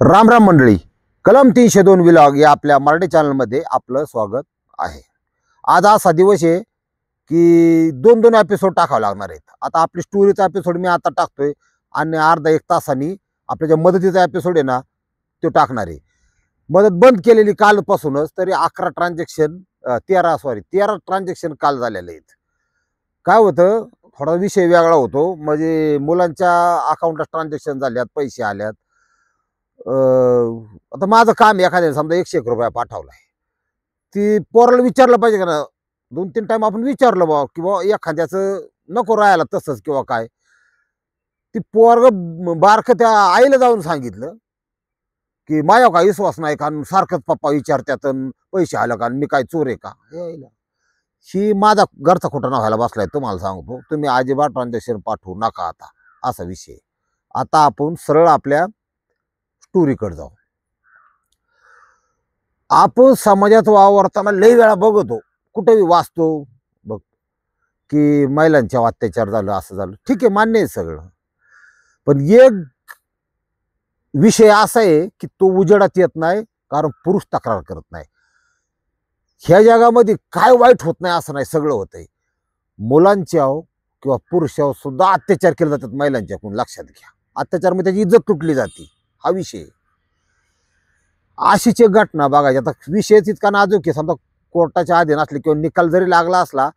राम राम मंडळी, कलम 302 विलॉग या आपल्या मराठी चॅनलमध्ये आपलं स्वागत आहे. आज असा दिवस आहे की दोन दोन एपिसोड टाकावे लागणार आहेत. आता आपली स्टोरीचा एपिसोड मी आता टाकतोय आणि अर्धा एक तासांनी आपल्या ज्या मदतीचा एपिसोड आहे ना तो टाकणार आहे. मदत बंद केलेली कालपासूनच तरी 11 ट्रान्झॅक्शन 13 ट्रान्झॅक्शन काल झालेले आहेत. काय होतं, थोडा विषय वेगळा होतो. म्हणजे मुलांच्या अकाउंटला ट्रान्झॅक्शन झाल्यात, पैसे आल्यात. आता माझं काम एखाद्याने समजा 101 रुपया पाठवलाय, ती पोराला विचारलं पाहिजे का ना. 2-3 टाइम आपण विचारलं बा की बा एखाद्याचं नको राहायला तसंच किंवा काय. ती बारकं त्या आईला जाऊन सांगितलं की माझ्या काही विश्वास नाही का, सारखंच पप्पा विचारत्यात पैसे आलं का, मी काय चोर आहे का. हे आईला ही माझा घरचा खोटा न व्हायला बसलाय. तुम्हाला सांगतो, तुम्ही अजिबात ट्रान्झॅक्शन पाठवू नका आता, असा विषय. आता आपण सरळ आपल्या स्टोरीकडे जाऊ. आपण समाजात वावरताना लई वेळा बघतो, कुठेही वाचतो बघ की महिलांच्या अत्याचार झालं, असं झालं. ठीक आहे, मान्य आहे सगळं. पण एक विषय असा आहे की तो उजेडात येत नाही, कारण पुरुष तक्रार करत नाही. ह्या जगामध्ये काय वाईट होत नाही असं नाही, सगळं होतंय. मुलांच्यावर किंवा पुरुषावर सुद्धा अत्याचार केले जातात महिलांच्याकडून. लक्षात घ्या, अत्याचार म्हणजे त्याची इज्जत तुटली जाते, हा विषय. अशीच एक घटना बघायची. आता विषयच इतका नाजूक आहे, समजा कोर्टाच्या अधीन असले किंवा निकाल जरी लागला असला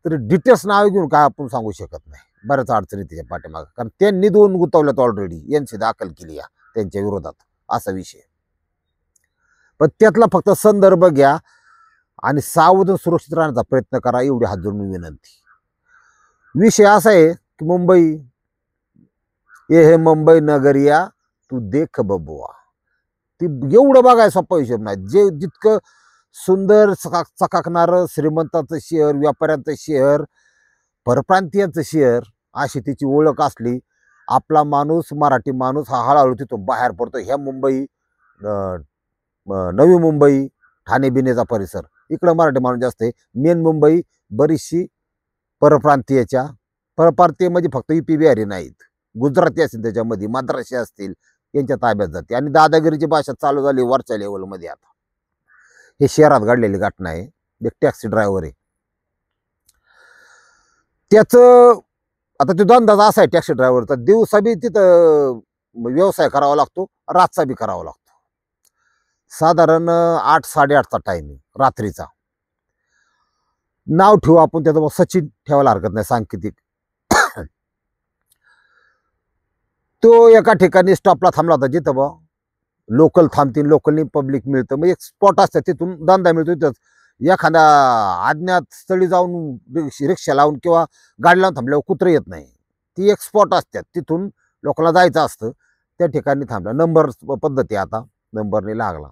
तरी डिटेल्स नाव घेऊन काय आपण सांगू शकत नाही. बऱ्याच अडचणी त्याच्या पाठीमागे, कारण त्यांनी 2 गुंतवल्यात ऑलरेडी, यांची दाखल केली या त्यांच्या विरोधात, असा विषय. पण त्यातला फक्त संदर्भ घ्या आणि सावधान सुरक्षित राहण्याचा प्रयत्न करा, एवढी हात जोडून विनंती. विषय असा आहे की मुंबई, ये हे मुंबई नगरिया तू देख बबुआ. ती एवढं बघाय सोपा हिशोब नाही. जे जितकं सुंदर चकाकणारं श्रीमंताचं शहर, व्यापाऱ्यांचं शहर, परप्रांतीयांचं शहर, अशी तिची ओळख असली, आपला माणूस, मराठी माणूस हा हळूहळू तिथून बाहेर पडतो. ह्या मुंबई, नवी मुंबई, ठाणे बिनेचा परिसर, इकडं मराठी माणूस जास्त आहे. मेन मुंबई बरीचशी परप्रांतीय म्हणजे फक्त युपी बिहारी नाहीत, गुजराती असतील, त्याच्यामध्ये मद्रासी असतील, यांच्या ताब्यात जाते. आणि दादागिरीची भाषा चालू झाली वरच्या लेवलमध्ये. आता हे शहरात घडलेली घटना आहे. एक टॅक्सी ड्रायव्हर आहे, त्याचं आता तो धंदाच असा आहे टॅक्सी ड्रायव्हरचा. दिवसा बी तिथं व्यवसाय करावा लागतो, रातचा बी करावा लागतो. साधारण 8-8:30चा टाइम रात्रीचा. नाव ठेवू आपण त्याचं, सचिन ठेवायला हरकत नाही, सांकेतिक. तो एका ठिकाणी स्टॉपला थांबला होता, जिथं बा लोकल थांबतील, लोकलनी पब्लिक मिळतं. मग एक स्पॉट असतं, तिथून धंदा मिळतो. तिथंच एखाद्या अज्ञात स्थळी जाऊन रिक्षा लावून किंवा गाडी लावून थांबल्यावर कुत्रं येत नाही. ती एक स्पॉट असतात, तिथून लोकांना जायचं असतं. त्या ठिकाणी थांबला. नंबर पद्धती, आता नंबरने लागला.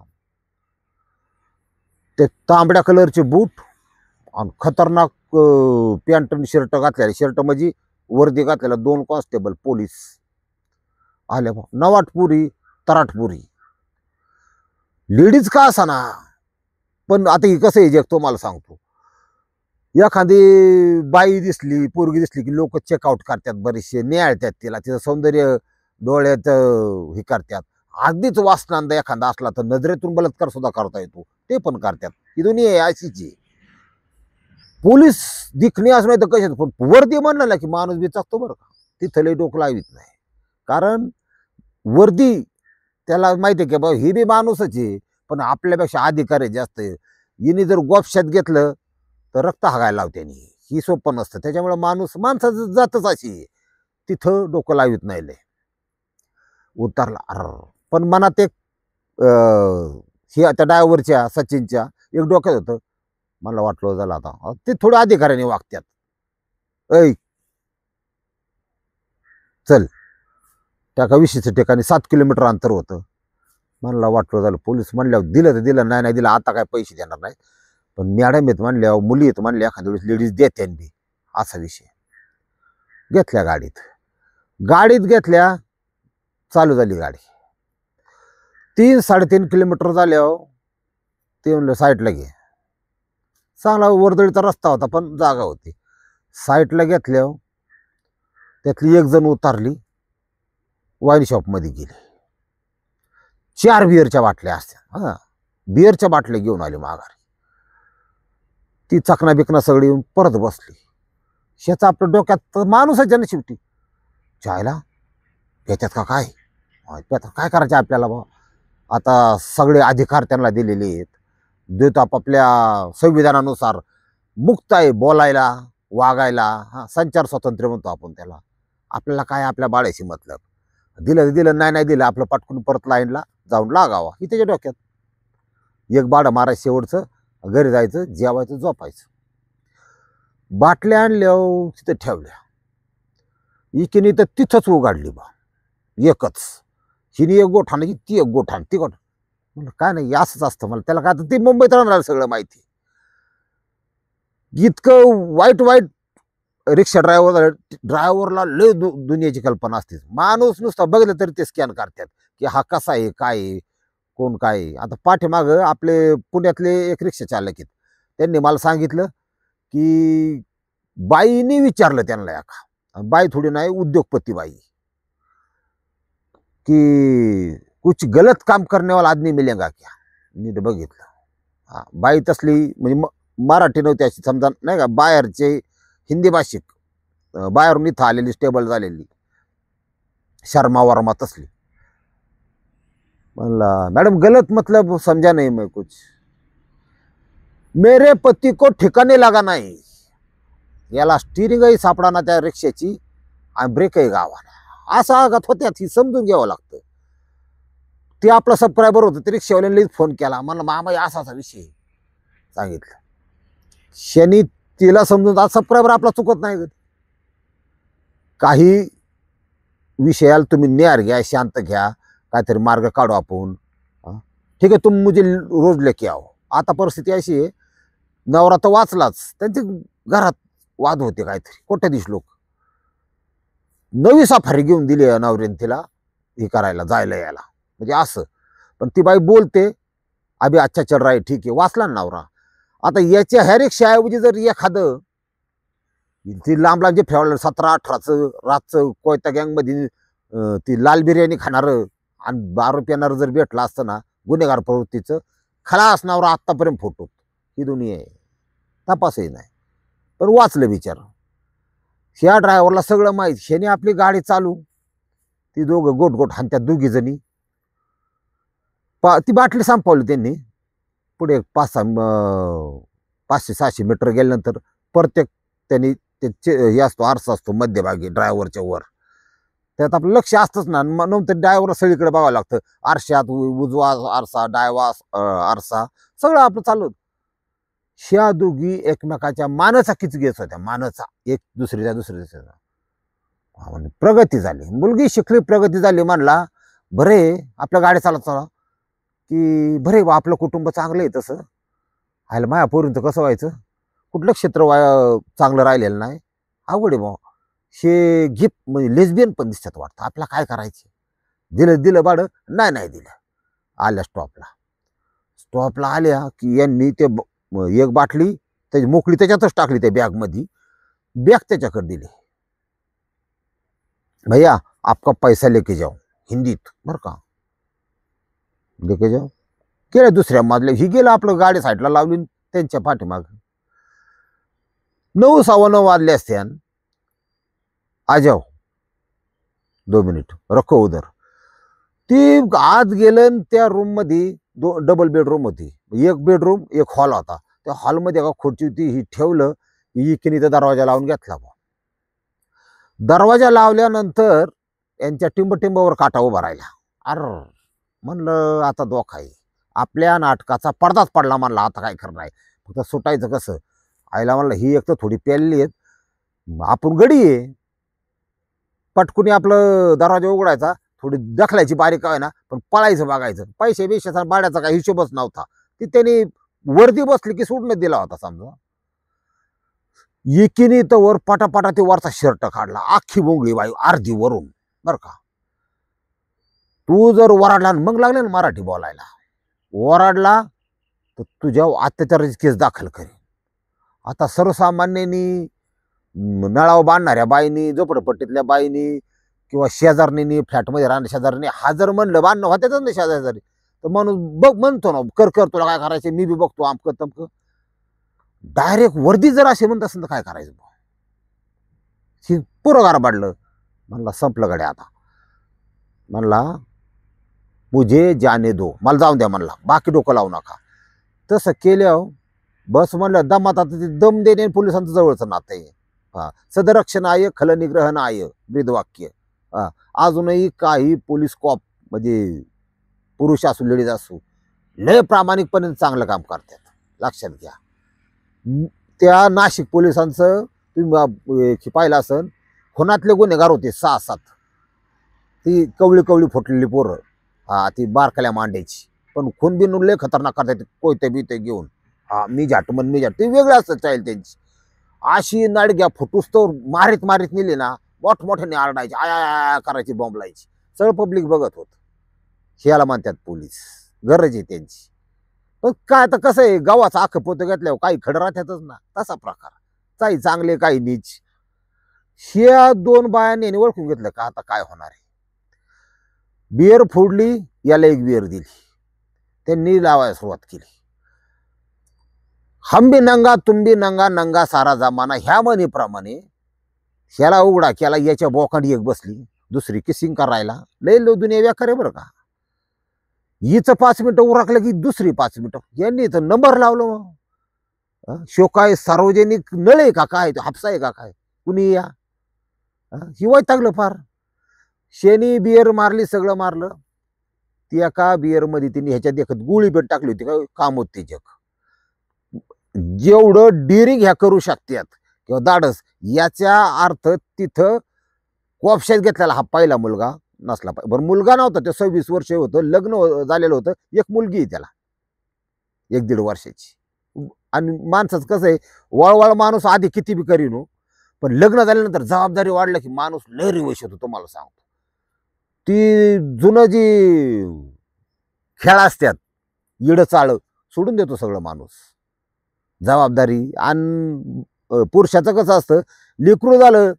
ते तांबड्या कलरचे बूट आणि खतरनाक पॅन्ट आणि शर्ट घातलेले, शर्ट म्हणजे वर्दी घातलेला, 2 कॉन्स्टेबल पोलीस आल्या. नवाटपुरी, तराटपुरी, लेडीज का असा ना. पण आता ही कसं आहे जग, तो मला सांगतो. एखादी बाई दिसली, पोरगी दिसली की लोक चेकआउट करतात, बरेचसे न्याळतात तिला, तिचं सौंदर्य डोळ्यात हे करतात. अगदीच वासनांदा एखादा असला तर नजरेतून बलात्कार सुद्धा करता येतो, ते पण करतात. ही दोन्ही आहे अशीची. पोलीस दिखणी असं नाही तर कशात, पण वर्दी म्हणलं ना की माणूस बिचाकतो बरं का. तिथं लई डोकं लावित नाही, कारण वर्दी त्याला माहिती आहे की बाबा ही बी माणूसच आहे, पण आपल्यापेक्षा अधिकार आहे जास्त. हिने जर गोपशात घेतलं तर रक्त हागायला लावते, ही सोपं नसतं. त्याच्यामुळे माणसाचं जातच अशी, तिथं डोकं लावित नाही. लय उतरला अर. पण मनात एक ही त्या ड्रायव्हरच्या, सचिनच्या एक डोक्यात होतं. मला वाटलं झालं आता ते थोडं अधिकाऱ्याने वागतात. ऐ चल, त्या का विशिष्ट ठिकाणी 7 किलोमीटर अंतर होतं. मला वाटलं झालं, पोलीस म्हणल्यावर दिलं तर दिलं, नाही नाही दिलं आता काय पैसे देणार नाही. पण मॅडम येत म्हणल्यावर, मुली येत म्हणल्या, एखाद्या वेळेस लेडीज देत्या बी, असा विषय. घेतल्या गाडीत घेतल्या, चालू झाली गाडी. 3-3.5 किलोमीटर झाल्यावर ते म्हणलं साईडला घे. चांगला वर्दळीचा रस्ता होता, पण जागा होती. साईडला घेतल्यावर त्यातली एक जण उतारली, वाईन शॉपमध्ये गेली. 4 बिअरच्या बाटल्या असत्या. हा, बिअरच्या बाटल्या घेऊन आली माघारी. ती चकना बिकना सगळी येऊन परत बसली. ह्याचा आपल्या डोक्यात माणूसाच्या ना शेवटी चायला याच्यात का काय काय करायचं आपल्याला बा. आता सगळे अधिकार त्यांना दिलेले आहेत, देतो आपापल्या संविधानानुसार मुक्त आहे बोलायला वागायला. हा, संचार स्वातंत्र्य म्हणतो आपण त्याला. आपल्याला काय आपल्या बाळाशी मतलब, दिलं दिलं नाही नाही दिलं आपलं पटकून परत लाईनला जाऊन लागावा ही त्याच्या डोक्यात. एक बाड मारायचं शेवटचं, घरी जायचं जेवायचं झोपायचं. बाटल्या आणल्या तिथे ठेवल्या. इकिनी तर तिथंच उघडली बा एकच. हिने एक गोठाण ती एक गोठाण ती गोठ. म्हणलं काय नाही असंच असतं मला. त्याला काय ती मुंबईत राहणार सगळं माहिती. इतकं वाईट वाईट रिक्षा ड्रायव्हरला लय दुनियाची कल्पना असते. माणूस नुसता बघलं तरी ते स्कॅन करतात की हा कसा आहे काय आहे कोण काय आहे. आता पाठीमाग आपले पुण्यातले एक रिक्षा चालक आहेत, त्यांनी मला सांगितलं की बाईने विचारलं त्यांना एका, बाई थोडी नाही उद्योगपती बाई, की कुछ गलत काम करने वाला आदमी मिलेगा क्या. नीट बघितलं. हा, बाई तसली म्हणजे मराठी नव्हती अशी समजा नाही का, बाहेरचे हिंदी भाषिक, बाहेरून इथं आलेली स्टेबल झालेली शर्मा वर्मा तसली. म्हणला मॅडम गलत मतलब समझा नहीं मैं कुछ, मेरे पति को ठिकाणे लागा नाही. याला स्टिअरिंगही सापडाना त्या रिक्षाची आणि ब्रेकही गावाना. असा आघात होत्यात ही समजून घ्यावं लागतं. ते आपला सबस्क्रायबर होतं, ते रिक्षावाल्यांनीच फोन केला, म्हणलं मामा असा विषय सांगितलं. शनी तिला समजून, आज सबस्क्रायबर आपला चुकत नाही. काही विषयाला तुम्ही न्यार घ्या, शांत घ्या, काहीतरी मार्ग काढू आपण. ठीक आहे तुम मुझे रोज लेके आओ. आता परिस्थिती अशी आहे, नवरा तर वाचलाच, त्यांचे घरात वाद होते काहीतरी कोट्याधीश लोक. नवी सफारी घेऊन दिली नवऱ्याने तिला हे करायला जायला यायला म्हणजे असं. पण ती बाई बोलते अभि अच्छा चल रहा है ठीक आहे, वाचला ना नवरा. आता याच्या ह्या रिक्षाऐवजी जर एखादं ती लांब लांब जे फेवलं 17-18चं रातचं कोयता गँगमध्ये ती लाल बिर्याणी खाणारं आणि 12 पिणारं जर भेटलं असतं ना गुन्हेगार प्रवृत्तीचं, खलास नवरा आत्तापर्यंत फोटो. ही दुनिया आहे, तपासही नाही. पण वाचलं बिचार. ह्या ड्रायव्हरला सगळं माहीत. ह्याने आपली गाडी चालू, ती दोघं गोट गोट हाणत्यात दोघी जणी. ती बाटली संपवली त्यांनी. पुढे 500-600 मीटर गेल्यानंतर प्रत्येक त्यांनी ते हे असतो आरसा असतो मध्यभागी ड्रायव्हरच्या वर, त्यात आपलं लक्ष असतंच ना. नंतर ड्रायव्हरला सगळीकडे बघावं लागतं. आरशात उजवा आरसा डायवा आरसा सगळं आपलं चालू. ह्या दोघी एकमेकाच्या मानाचा किचगेच होत्या, मानाचा एक दुसरीच्या. प्रगती झाली, मुलगी शिकली प्रगती झाली. म्हणला बरे आपल्या गाड्या चालत चला की बरे बा आपलं कुटुंब चांगलं आहे. तसं आयला माया पोरींचं कसं व्हायचं, कुठलं क्षेत्र चांगलं राहिलेलं नाही, अवघड आहे बा. हे गिफ्ट म्हणजे लेस्बियन पण दिसतात वाटतं. आपल्याला काय करायचं, दिलं भाडं नाही दिलं. आल्या स्टॉपला आल्या की यांनी ते एक बाटली त्याची मोकळी त्याच्यातच टाकली त्या बॅगमध्ये. बॅग त्याच्याकडे दिली. भैया आपका पैसा लेके जाओ, हिंदीत बरं का, लेके जाओ. गेल्या दुसऱ्या मजल्या ही गेलं आपलं गाडी साईडला लावली त्यांच्या पाठीमाग. 9:15 वाजले असते. आ जाओ 2 मिनिट रखो उधर. ती आत गेलं त्या रूम मध्ये डबल बेडरूम होती. एक बेडरूम एक हॉल होता. त्या हॉलमध्ये एका खुर्ची होती, ही ठेवलं. इकिनी तर दरवाजा लावून घेतला. दरवाजा लावल्यानंतर यांच्या टिंबावर काटा उभा राहिला. म्हणलं आता धोका आहे, आपल्या नाटकाचा पडदाच पडला. म्हणला आता काय करणार आहे, फक्त सुटायचं कसं. आईला म्हणलं ही एक तर थोडी प्यालेली आहेत, आपण गडी आहे, पटकुनी आपलं दरवाजा उघडायचा, थोडी दखलायची बारीक आहे ना, पण पळायचं बघायचं. पैसे बिशाचा भाड्याचा काही हिशोबच नव्हता. ती त्यांनी वर्दी बसली की सोडून दिला होता समजा. एकीने तर वर पटापटा ते वरचा शर्ट काढला, अख्खी बोंगळी बाई अर्धी वरून बर का. तू जर वराडला मग लागले ना मराठी बोलायला, वराडला तर तुझ्या अत्याचाराची केस दाखल करेन. आता सर्वसामान्यांनी नळाव बांधणाऱ्या बाईनी, झोपडपट्टीतल्या बाईनी किंवा शेजारणीने फ्लॅटमध्ये राहणं शेजारने हा जर म्हणलं बांधणं होत्याच ना शेजारी, तर माणूस बघ म्हणतो ना कर कर तुला काय करायचं मी बी बघतो आमकं तमकं. डायरेक्ट वर्दी जर असे म्हणत असेल तर काय करायचं, पुरं गारबाडलं. म्हणला संपलं गड्या आता. म्हणला मुझे जाने दो, मला जाऊन द्या म्हणला, बाकी डोकं लावू नका. तसं केल्यावर बस म्हणलं दमात आता ते दम देणे पोलिसांचं जवळचं नातं आहे. हा, सदरक्षण आहे खलनिग्रहण आहे ब्रीदवाक्य. हा, अजूनही काही पोलीस कॉप म्हणजे पुरुष असू लेडीज असू लय प्रामाणिकपणे चांगलं काम करतात, लक्षात घ्या. त्या नाशिक पोलिसांचं तुम्ही पाहिलं असन, खुनातले गुन्हेगार होते 6-7, ती कवळी कवळी फुटलेली पोरं, हा ती बारकाल्या मांडायची, पण खून बिन लय खतरनाक करतात कोयते बिते घेऊन. हा मी झाट मन मी झाट, ते वेगळं असतं चालेल त्यांची. अशी नाडग्या फुटूस तर मारीत मारीत नेली ना, मोठमोठ्याने आरडायची, आया करायची, बॉम्बलायची. सगळं पब्लिक बघत होत. ह्याला म्हणतात पोलीस, गरज आहे त्यांची. पण काय आता कसं आहे, गावाचा अख्खं पोतं घेतल्यावर काही खड राहतातच ना, तसा प्रकार. काही चांगले काही नीच. ह्या 2 बायांनी ओळखून घेतलं का आता काय होणार आहे. बियर फोडली, याला एक बियर दिली, त्यांनी लावायला सुरुवात केली. हम भी नंगा तुम भी नंगा, नंगा सारा जमाना, ह्या म्हणीप्रमाणे ह्याला उघडा केला, याच्या बोकांडी एक बसली, दुसरी किसिंग करायला. लय लो दुनिया व्याकार आहे बरं का. हिचं 5 मिनिटं उरकलं की दुसरी 5 मिनिटं, यांनी तर नंबर लावलं. शो काय सार्वजनिक नळ आहे का काय, हापसा आहे का काय, कुणी या. ही वैतागलं फार. शेनी बियर मारली, सगळं मारलं. ती एका बियर मध्ये तिने ह्याच्या देखत गोळी पेट टाकली होती, काय कामोत्तेजक. जेवढं डिरिंग ह्या करू शकतात किंवा धाडस, याचा अर्थ तिथं कॉपशात घेतलेला हा पहिला मुलगा नसला पाहिजे. बरं मुलगा नव्हता, ते 26 वर्ष होतं, लग्न झालेलं होतं, एक मुलगी आहे त्याला 1-1.5 वर्षाची. आणि माणसाचं कसं आहे, वळवळ माणूस आधी किती बी करीन, पण लग्न झाल्यानंतर जबाबदारी वाढलं की माणूस लय रिवश होतो. तुम्हाला सांगतो, ती जुनं जी खेळ असतात इड चाळ सोडून देतो सगळं माणूस. जबाबदारी. आणि पुरुषाचं कसं असतं, लेकरू झालं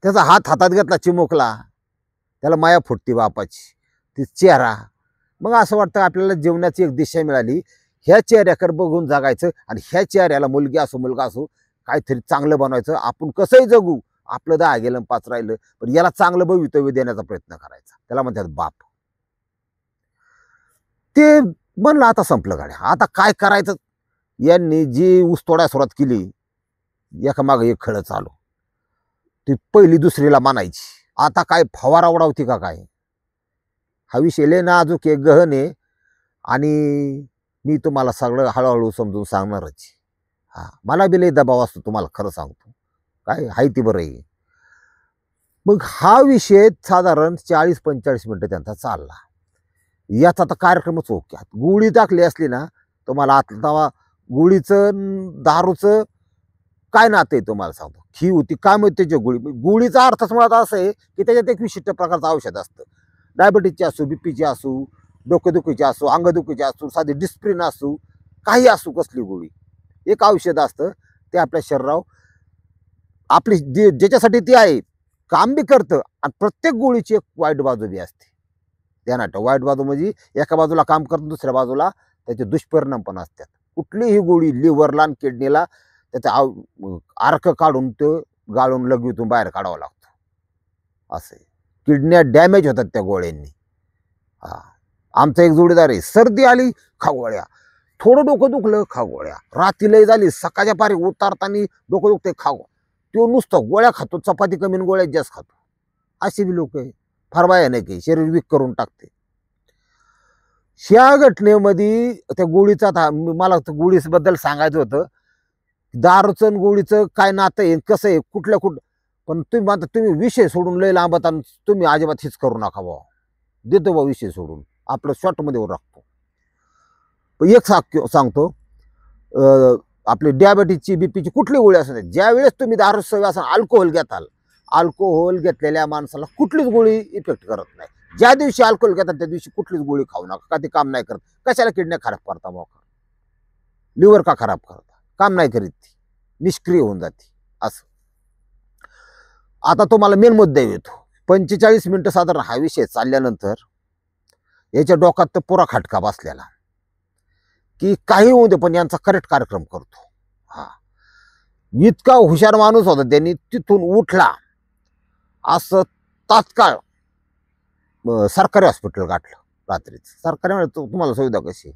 त्याचा हात हातात घेतला चिमुकला, त्याला माया फुटती बापाची, ती चेहरा. मग असं वाटतं आपल्याला जीवनाची एक दिशा मिळाली, ह्या चेहऱ्याकडे बघून जगायचं, आणि ह्या चेहऱ्याला मुलगी असो मुलगा असो काहीतरी चांगलं बनवायचं. आपण कसंही जगू, आपलं 10 गेलं 5 राहिलं, पण याला चांगलं भवितव्य देण्याचा प्रयत्न करायचा. त्याला म्हणतात बाप. ते म्हणलं आता संपलं गाड्या, आता काय करायचं. यांनी जी ऊसतोड्या सुरुवात केली, एकामागे एक खळं चालू. ती पहिली दुसरीला मानायची, आता काय फवारा उडावती का काय. हा विषय लय नाजूक आहे, गहन आहे, आणि मी तुम्हाला सगळं हळूहळू समजून सांगणारच. हा, मला बी लय दबाव असतो, तुम्हाला खरं सांगतो, काय हाय ती बरं आहे. मग हा विषय साधारण 40-45 मिनिटं त्यांचा चालला. याचा तर कार्यक्रमच ओके. गोळी टाकली असली ना, तुम्हाला आता गोळीचं दारूचं काय नातं आहे तुम्हाला सांगतो. ही होती काय माहिती त्याची गोळी. गोळीचा अर्थच मुळात असं आहे की त्याच्यात एक विशिष्ट प्रकारचं औषध असतं. डायबिटीजची असू, बीपीची असू, डोकेदुखीची असू, अंगदुखीची असू, साधी डिस्प्रिन असू, काही असू, कसली गोळी, एक औषध असतं ते आपल्या शरीरावर आपली ज्याच्यासाठी ती आहे काम बी करतं. आणि प्रत्येक गोळीची एक वाईट बाजू बी असते. ध्यानात वाईट बाजू म्हणजे एका बाजूला काम करतं, दुसऱ्या बाजूला त्याचे दुष्परिणाम पण असतात. कुठलीही गोळी लिव्हरला आणि किडनीला त्याचा अर्क काढून तो गाळून लगवीतून बाहेर काढावा लागतो. असे किडन्या डॅमेज होतात त्या गोळ्यांनी. हा, आमचा एक जोडीदार आहे, सर्दी आली खा गोळ्या, थोडं डोकं दुखलं खा गोळ्या, रात्री लय झाली सकाळच्या पारी उतारताना डोकं दुखते खा. तो नुसतं गोळ्या खातो, चपाती कमी गोळ्या जास्त खातो. अशी बी लोक आहे, फार भयानक आहे, शरीर वीक करून टाकते. ह्या घटनेमध्ये त्या गोळीचा, मला गोळीबद्दल सांगायचं होतं, दारूचं गोळीचं काय नातं आहे, कसं आहे, कुठल्या पण तुम्ही म्हणता तुम्ही विषय सोडून लय लांबत, आणि तुम्ही अजिबात हेच करू नका बा, देतो बा विषय सोडून, आपलं शॉर्टमध्ये राखतो. पण एक सांगतो, आपली डायबिटीजची बीपीची कुठली गोळी असते, ज्या वेळेस तुम्ही दारू सवय असा अल्कोहोल घेताल, अल्कोहोल घेतलेल्या माणसाला कुठलीच गोळी इफेक्ट करत नाही. ज्या दिवशी अल्कोहोल घेतात त्या दिवशी कुठलीच गोळी खाऊ नका, का ते काम नाही करत. कशाला किडन्या खराब करता, मोका लिव्हर का खराब करता, काम नाही करीत, ती निष्क्रिय होऊन जाते. असं आता तुम्हाला मेन मुद्दा येतो, 45 मिनिटं साधारण हा विषय चालल्यानंतर याच्या डोक्यात तर पुरा खटका बसलेला की काही होऊ दे पण यांचा करेक्ट कार्यक्रम करतो. हा, इतका हुशार माणूस होता, त्यांनी तिथून उठला असं तात्काळ सरकारी हॉस्पिटल गाठलं. रात्रीच सरकारी म्हणजे तुम्हाला सुविधा कशी,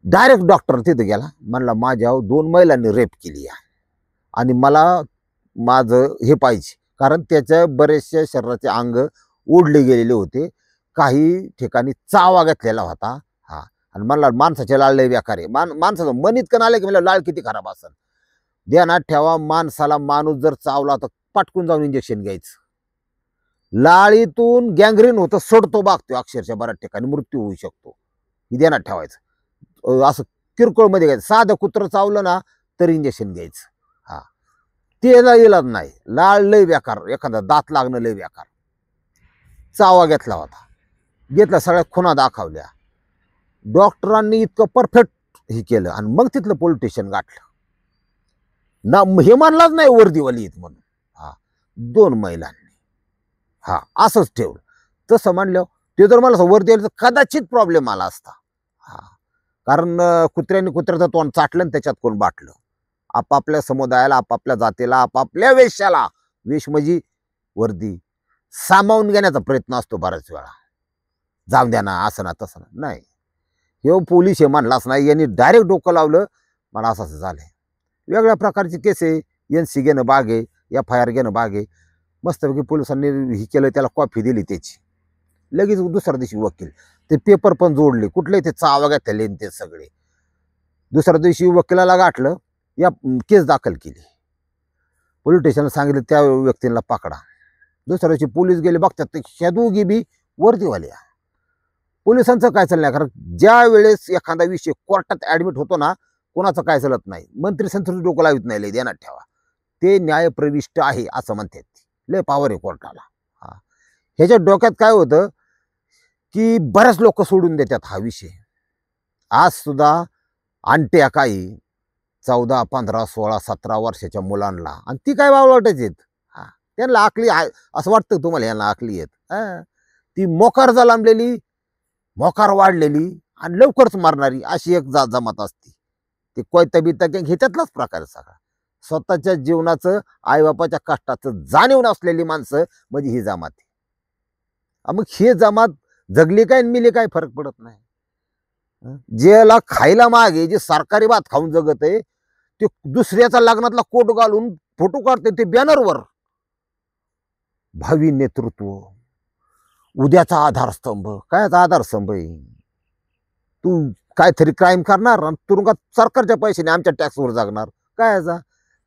डायरेक्ट डॉक्टर तिथे गेला, म्हणला माझ्यावर 2 महिलांनी रेप केली आणि मला माझं हे पाहिजे, कारण त्याच्या बरेचशा शरीराचे अंग ओढले गेलेले होते, काही ठिकाणी चावा घेतलेला होता. हा, आणि म्हणला माणसाचे लाळ लय बेकार आहे. माणसाचं मन इतकं नाले की मला लाळ किती खराब असेल. ध्यानात ठेवा, माणसाला माणूस जर चावला तर पटकून जाऊन इंजेक्शन घ्यायचं. लाळीतून गँग्रीन होतं, सोडतो बागतो, अक्षरशः बऱ्याच ठिकाणी मृत्यू होऊ शकतो. हे ध्यानात ठेवायचं. असं किरकोळ मध्ये घ्यायचं, साधं कुत्रं चावलं ना तर इंजेक्शन घ्यायचं. हा, ते इलाज नाही. लाळ लय बेकार, एखादा दात लागणं लय बेकार. चावा घेतला होता, घेतला, सगळ्या खुणा दाखवल्या. डॉक्टरांनी इतकं परफेक्ट हे केलं आणि मग तिथलं पोलीस स्टेशन गाठलं ना. हे मानलाच नाही वर्दीवाली येत म्हणून. हा, 2 महिलांनी हा असंच ठेवलं. तसं म्हणलं ते जर मला वर्दी आली तर कदाचित प्रॉब्लेम आला असता. हा, कारण कुत्र्याचं तोंड चाटलं आणि त्याच्यात कोण बाटलं. आपापल्या समुदायाला, आपापल्या जातीला, आपापल्या वेशाला, वेश म्हणजे वर्दी, सामावून घेण्याचा प्रयत्न असतो बऱ्याच वेळा. जाऊन द्या ना, असं ना तसं ना. नाही, हे पोलीस हे म्हणलाच नाही, यांनी डायरेक्ट डोकं लावलं. मला असं झालंय. वेगळ्या प्रकारची केस आहे, NC घेणं बाग आहे, FIR घेणं बाग आहे. मस्तपैकी पोलिसांनी हे केलं, त्याला कॉफी दिली त्याची. लगेच दुसऱ्या दिवशी वकील, ते पेपर पण जोडले, कुठले ते चावा घेतले ते सगळे. दुसऱ्या दिवशी वकिलाला गाठलं, या केस दाखल केली. पोलीस स्टेशनला सांगितलं त्या व्यक्तीला पकडा. दुसऱ्या दिवशी पोलीस गेले, बघतात ह्या दोघी बी वर्दीवाल्या. पोलिसांचं काय चाललंय, कारण ज्या वेळेस एखादा विषय कोर्टात ऍडमिट होतो ना, कोणाचं काय चालत नाही. मंत्री संत्री डोकं लावित नाही, लय ध्यानात ठेवा. ते न्यायप्रविष्ट आहे असं म्हणतात, लय पावर आहे कोर्टाला. हा, ह्याच्या डोक्यात काय होतं की बऱ्याच लोक सोडून देतात हा विषय. आज सुद्धा आणत्या काही 14, 15, 16, 17 वर्षाच्या मुलांना, आणि ती काय बावळटच आहेत. हा, त्यांना आकली असं वाटतं तुम्हाला यांना आकली आहेत. ती मोकार जलांबलेली, मोकार वाढलेली आणि लवकरच मारणारी अशी एक जमात असते. ते कोयता बिता ह्याच्यातलाच प्रकार सगळा. स्वतःच्या जीवनाचं, आईबापाच्या कष्टाचं जाणीव नसलेली माणसं म्हणजे ही जमात आहे. मग ही जमात जगली काय आणि मिली काय फरक पडत नाही. ज्याला खायला मागे, जे सरकारी भात खाऊन जगत आहे, ते दुसऱ्याचा लग्नातला कोट घालून फोटो काढते ते बॅनरवर. भावी नेतृत्व, उद्याचा आधारस्तंभ. कायचा आधारस्तंभ आहे? तू काहीतरी क्राईम करणार आणि तुरुंगात सरकारच्या पैशाने, आमच्या टॅक्सवर जगणार. कायचा?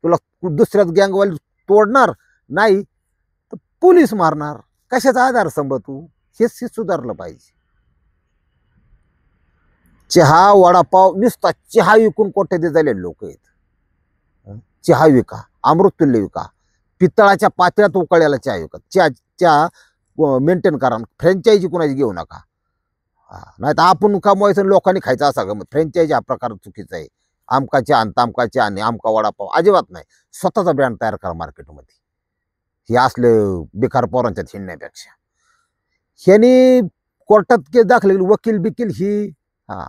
तुला दुसऱ्याच गँगवाली तोडणार नाही तर पोलीस मारणार. कशाचा आधारस्तंभ तू? हेच सुधारलं पाहिजे. चहा, वडापाव, नुसता चहा विकून कोट्याधीश झालेले लोक आहेत. चहा विका, अमृततुल्य विका, पितळाच्या पात्यात उकळलेला चहा विका. चहा मेंटेन करा, फ्रँचायझी कुणाची घेऊ नका. नाही तर आपण कमवायचं लोकांनी खायचं असा गमत. फ्रँचायझी हा प्रकार चुकीचा आहे. आमकाचे आणि तामकाचे आणि आमका वडापाव अजिबात नाही. स्वतःचा ब्रँड तयार करा मार्केटमध्ये. हे असले बेकार पोरांच्यात हिंडण्यापेक्षा. ह्यानी कोर्टात केस दाखल केली, वकील बिकील ही हा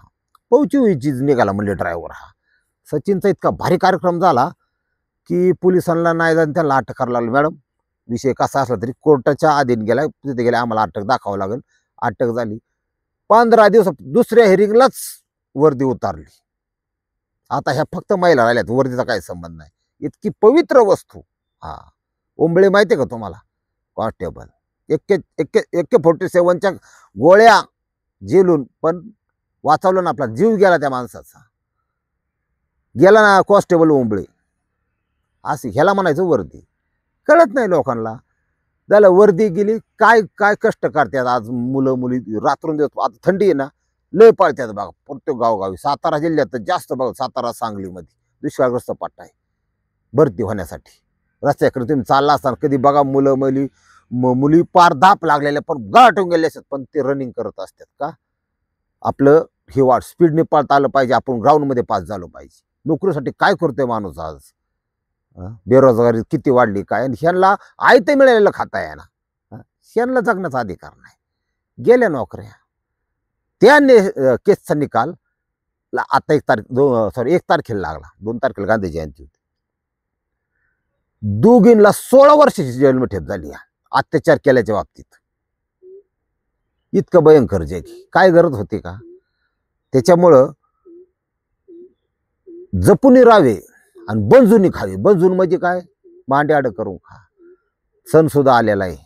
पौची व्हायचीच निघाला म्हणले ड्रायव्हर. हा, सचिनचा इतका भारी कार्यक्रम झाला की पोलिसांना नाही जाऊन त्यांना अटक करायला लागली. मॅडम, विषय कसा असला तरी कोर्टाच्या अधीन गेला, तिथे गेला, आम्हाला अटक दाखवावं लागेल. अटक झाली. 15 दिवसात दुसऱ्या हेरिंगलाच वर्दी उतारली. आता ह्या फक्त महिला राहिल्यात, वर्दीचा काही संबंध नाही. इतकी पवित्र वस्तू. हा, ओंबळे माहितीये का तुम्हाला? कॉन्स्टेबल AK-47च्या गोळ्या झेलून पण वाचवलं ना, आपला जीव गेला त्या माणसाचा. गेला ना कॉन्स्टेबल ओंबळे. असे ह्याला म्हणायचं वर्दी. कळत नाही लोकांना. झालं, वर्दी गेली. काय काय कष्ट करतात आज मुलं मुली, रात्रून दिवस. आता थंडी आहे ना, लय पळतात बघा प्रत्येक गावगावी. सातारा जिल्ह्यात तर जास्त बघा, सातारा सांगलीमध्ये दुष्काळग्रस्त पट्टा आहे भरती होण्यासाठी. रस्त्याकडे तुम्ही चालला असताना कधी बघा, मुलं मुली पार धाप लागलेल्या पण गाठून गेले असतात, पण ते रनिंग करत असतात. का? आपलं हे वाट स्पीडने पळता आलं पाहिजे, आपण ग्राउंडमध्ये पास झालो पाहिजे. नोकरीसाठी काय करतोय माणूस आज? बेरोजगारी किती वाढली काय, आणि ह्यांना आयतं मिळालेलं खाता येणार, ह्यांना जगण्याचा अधिकार नाही. गेल्या नोकऱ्या. त्या केसचा निकाल आता 1 तारखेला लागला. 2 तारखेला गांधी जयंती होती. दोघींना 16 वर्षाची जन्मठेप झाली अत्याचार केल्याच्या बाबतीत. इतकं भयंकर जग. काय गरज होती का? त्याच्यामुळं जपून राहावे आणि बंजुनी खावे. बंजून म्हणजे काय? मांडी आड करून खा. सण सुद्धा आलेला आहे.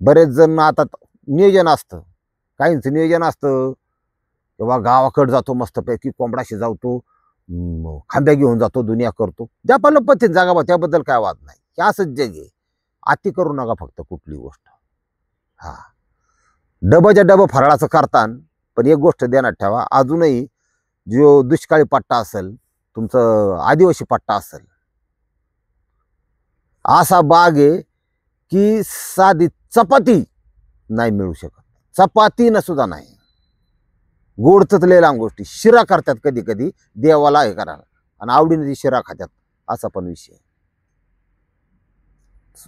बरेच जण आता नियोजन असतं, काहींचं नियोजन असतं किंवा गावाकडे जातो मस्तपैकी, कोंबडाशी जातो, खांब्या घेऊन जातो, दुनिया करतो. ज्या पद्धतीने जागा, त्याबद्दल काय वाद नाही. हे असंच जग आहे. अति करू नका फक्त कुठली गोष्ट. डबच्या डबं फराळाचं करतान, पण एक गोष्ट ध्यानात ठेवा, अजूनही जो दुष्काळी पट्टा असेल, तुमचं आदिवासी पट्टा असेल, असा बाग आहे की साधी चपाती नाही मिळू शकत. चपातीनं सुद्धा नाही. गोड लय लांब गोष्टी. शिरा करतात कधी कधी देवाला हे करा, आणि आवडीने ती शिरा खात्यात, असा पण विषय.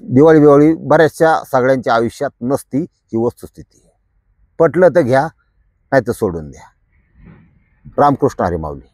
दिवाळी बऱ्याचशा सगळ्यांच्या आयुष्यात नसती, ही वस्तुस्थिती. पटलं तर घ्या, नाही तर सोडून द्या. रामकृष्ण हरी माऊली.